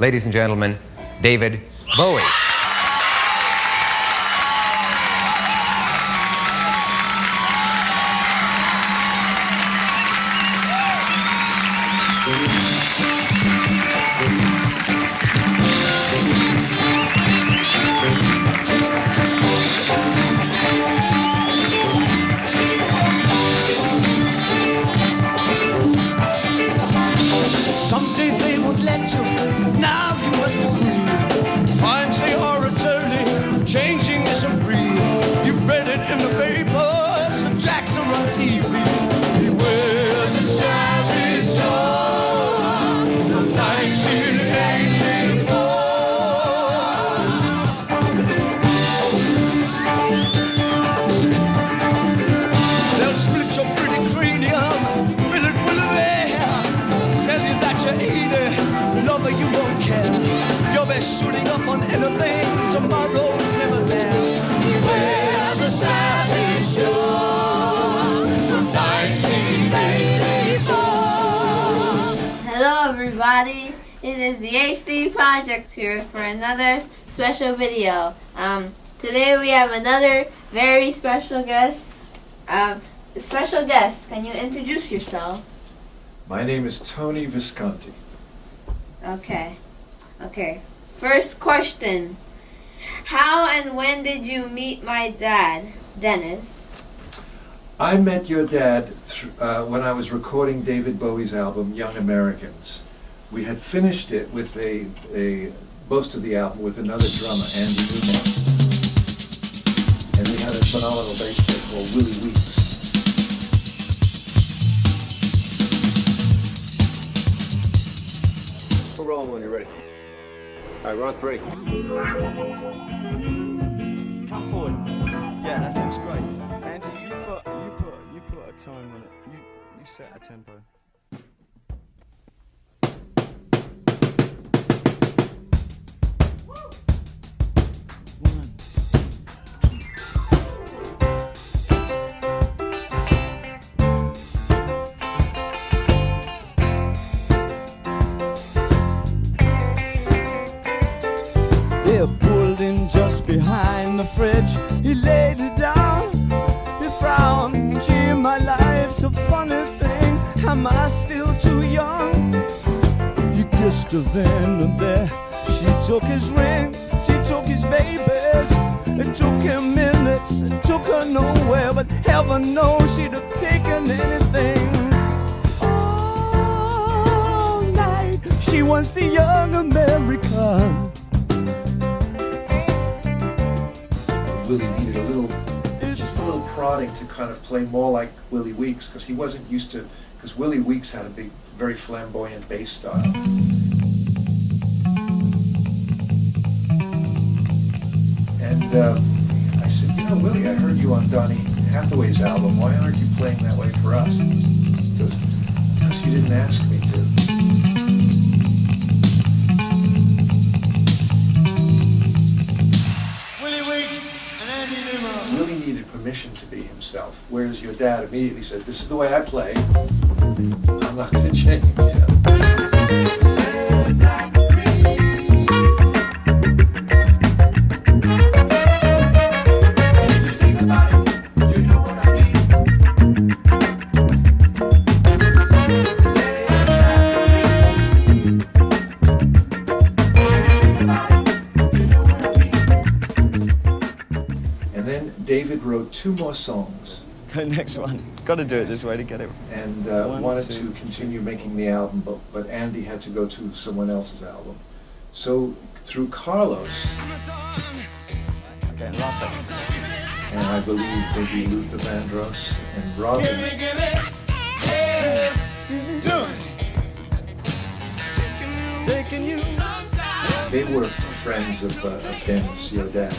ladies and gentlemen, David Bowie. Someday they won't let you, now you must agree. Times they are returning, changing isn't real. You've read it in the papers, the jacks are on TV. Beware the savage dawn of 1984. They'll split your pretty cranium, fill it full of air. Tell you that you hate it, lover you won't care. You'll be shooting up on anything, tomorrow's never there. Beware the savage shore from 1984. Hello everybody, it is the HD Project here for another special video. Today we have another very special guest. Can you introduce yourself? My name is Tony Visconti. Okay. First question. How and when did you meet my dad, Dennis? I met your dad when I was recording David Bowie's album, Young Americans. We had finished it with most of the album with another drummer, Andy Newman. And we had a phenomenal bass player called Willie Weeks. We're rolling when you're ready. All right, we're on 3. Come forward. Yeah, that looks great. Andy, you put a time on it. You set a tempo. They're pulled in just behind the fridge. He laid it down, he frowned. Gee, my life's a funny thing. Am I still too young? He kissed her then and there. She took his ring, she took his babies. It took him minutes, it took her nowhere. But heaven knows she'd have taken anything. All night, she wants a young American. Willie needed just a little prodding to kind of play more like Willie Weeks, because he wasn't used to, because Willie Weeks had a very flamboyant bass style. And I said, Willie, I heard you on Donny Hathaway's album. Why aren't you playing that way for us? Because you didn't ask me to. Willie needed permission to be himself, whereas your dad immediately said, this is the way I play, I'm not going to change, David wrote 2 more songs. Next one. Got to do it this way to get it. And wanted to continue making the album, but Andy had to go to someone else's album. So through Carlos, Okay, last second. and I believe maybe Luther Vandross and Robin, Taking you. they were friends of Dennis, your dad.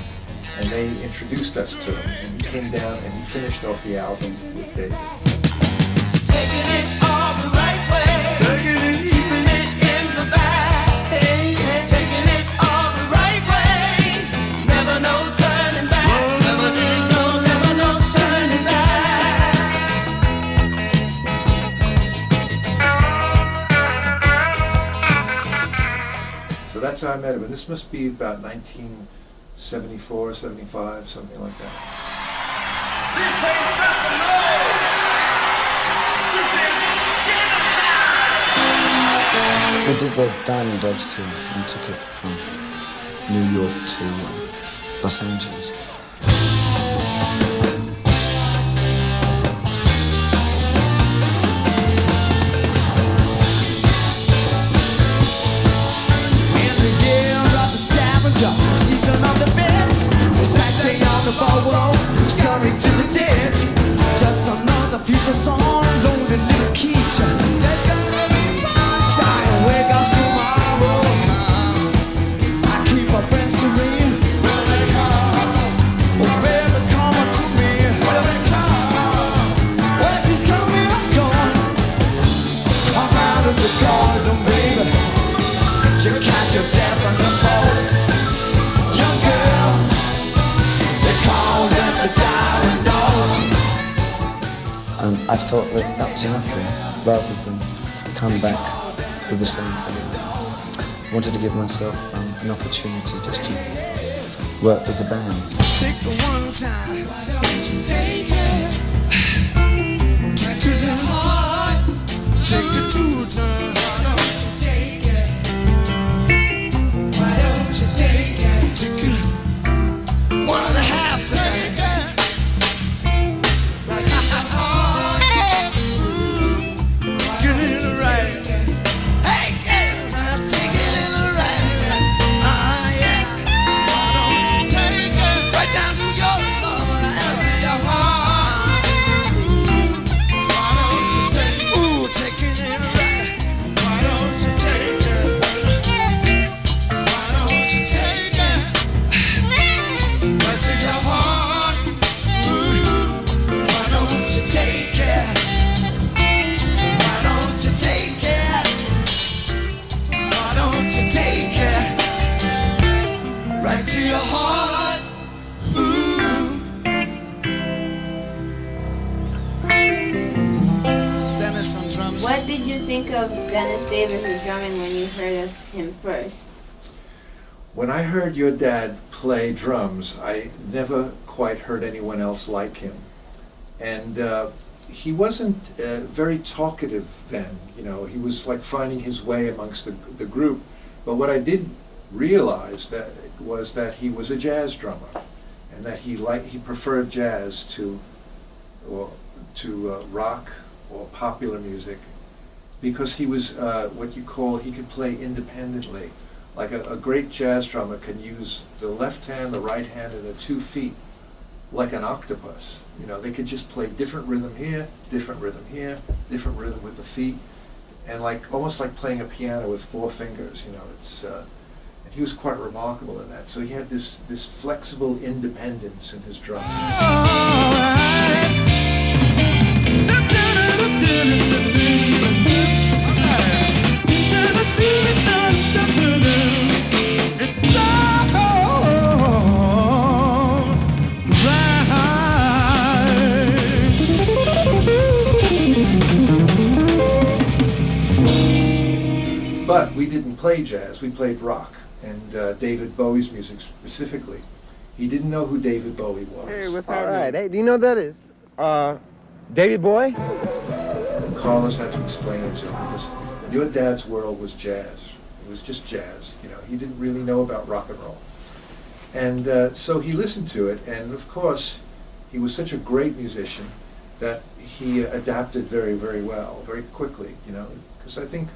And they introduced us to him, and he came down and he finished off the album with David. Taking it all the right way. Taking it, keeping it in the bag. Hey, hey. Taking it all the right way. Never no turning back. Never no turning back. So that's how I met him, and this must be about 1974, 75, something like that. We did the Diamond Dogs tour and took it from New York to Los Angeles. Season of the bitch, sightseeing on the boardwalk, scurrying to the ditch. Just another future song, lonely little kid. Let's go to the song. Try and wake up tomorrow. I keep my friends serene. Will they come? Oh baby, come on to me. Will they come? Where's this coming or going? I'm out of the garden, baby. You catch your death on the phone. And I felt that that was enough for me, rather than come back with the same thing. I wanted to give myself an opportunity just to work with the band. Take it one time, why don't you take it? Take it in hard, take it two times. Why don't you take it? Why don't you take it? Take it 1.5 times. What did you think of Dennis Davis' drumming when you heard of him first? When I heard your dad play drums, I never quite heard anyone else like him. And he wasn't very talkative then, you know, he was like finding his way amongst the group. But what I did realize was that he was a jazz drummer, and that he preferred jazz to rock or popular music, because he was he could play independently. Like a great jazz drummer can use the left hand, the right hand, and the 2 feet like an octopus. You know, they could just play different rhythm here, different rhythm here, different rhythm with the feet, and almost like playing a piano with 4 fingers. You know, and he was quite remarkable in that. So he had this flexible independence in his drumming. But we didn't play jazz, we played rock, and David Bowie's music specifically. He didn't know who David Bowie was. Hey, what's all right? Hey, do you know who that is? David Bowie? Carlos had to explain it to him, because your dad's world was jazz. It was just jazz, you know. He didn't really know about rock and roll. And so he listened to it, and of course, he was such a great musician that he adapted very, very well, very quickly, you know, because I think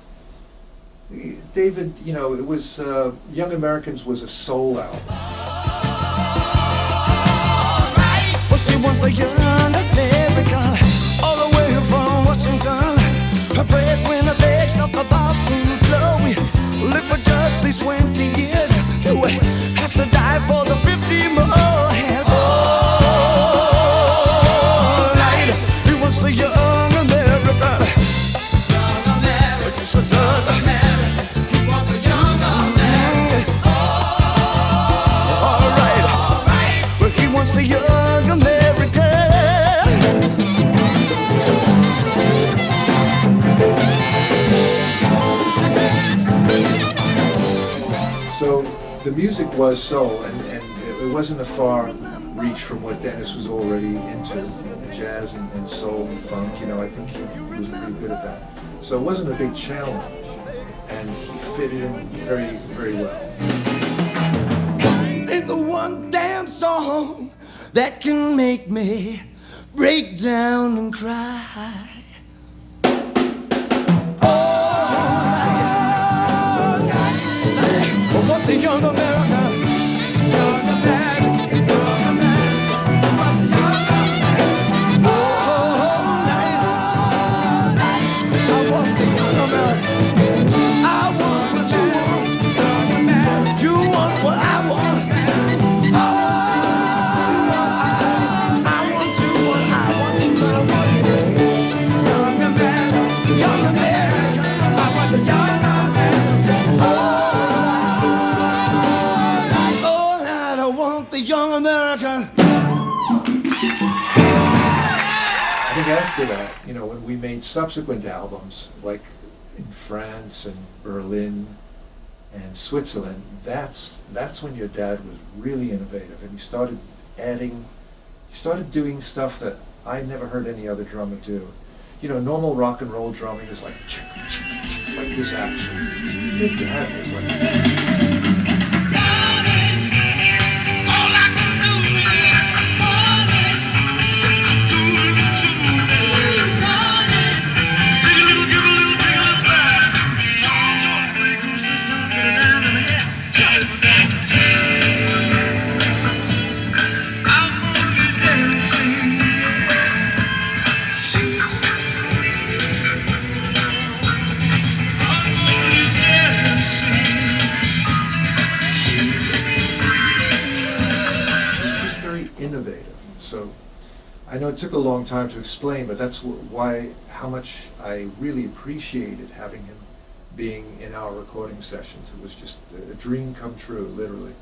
David, you know, it was, Young Americans was a soul album. Well, she was a young American, all the way from Washington. Her breadwinner begs off the bathroom floor. We lived for just these 20 years till we have to die for the 50 more. And all right, he was a young American. Young American, just a young American. He was a young American. All right, well, he was a young American. So the music was soul, and it wasn't a far reach from what Dennis was already into, jazz and soul and funk. You know, I think he was pretty good at that. So it wasn't a big challenge, and he fit in very, very well. Ain't the one damn song that can make me break down and cry. What the young America, young America, young America, all night. I want the young America. I want what you want. You want what I want. I want you. I want you. What I want you. I want you. Young America, young America. I want the young America. The young American. I think after that, you know, when we made subsequent albums, like in France and Berlin and Switzerland, that's when your dad was really innovative, and he started doing stuff that I never heard any other drummer do. You know, normal rock and roll drumming is like this action. Your dad was like I know it took a long time to explain, but that's how much I really appreciated having him being in our recording sessions. It was just a dream come true, literally.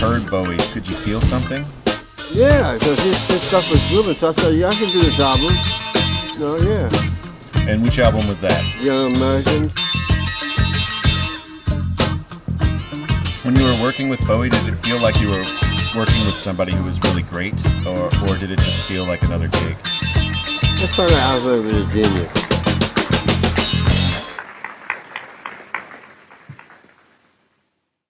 heard Bowie, could you feel something? Yeah, because his stuff was grooving, so I said, yeah, I can do this album. No, yeah. And which album was that? Young Americans. When you were working with Bowie, did it feel like you were working with somebody who was really great, or did it just feel like another gig? That's kind of out of the genius.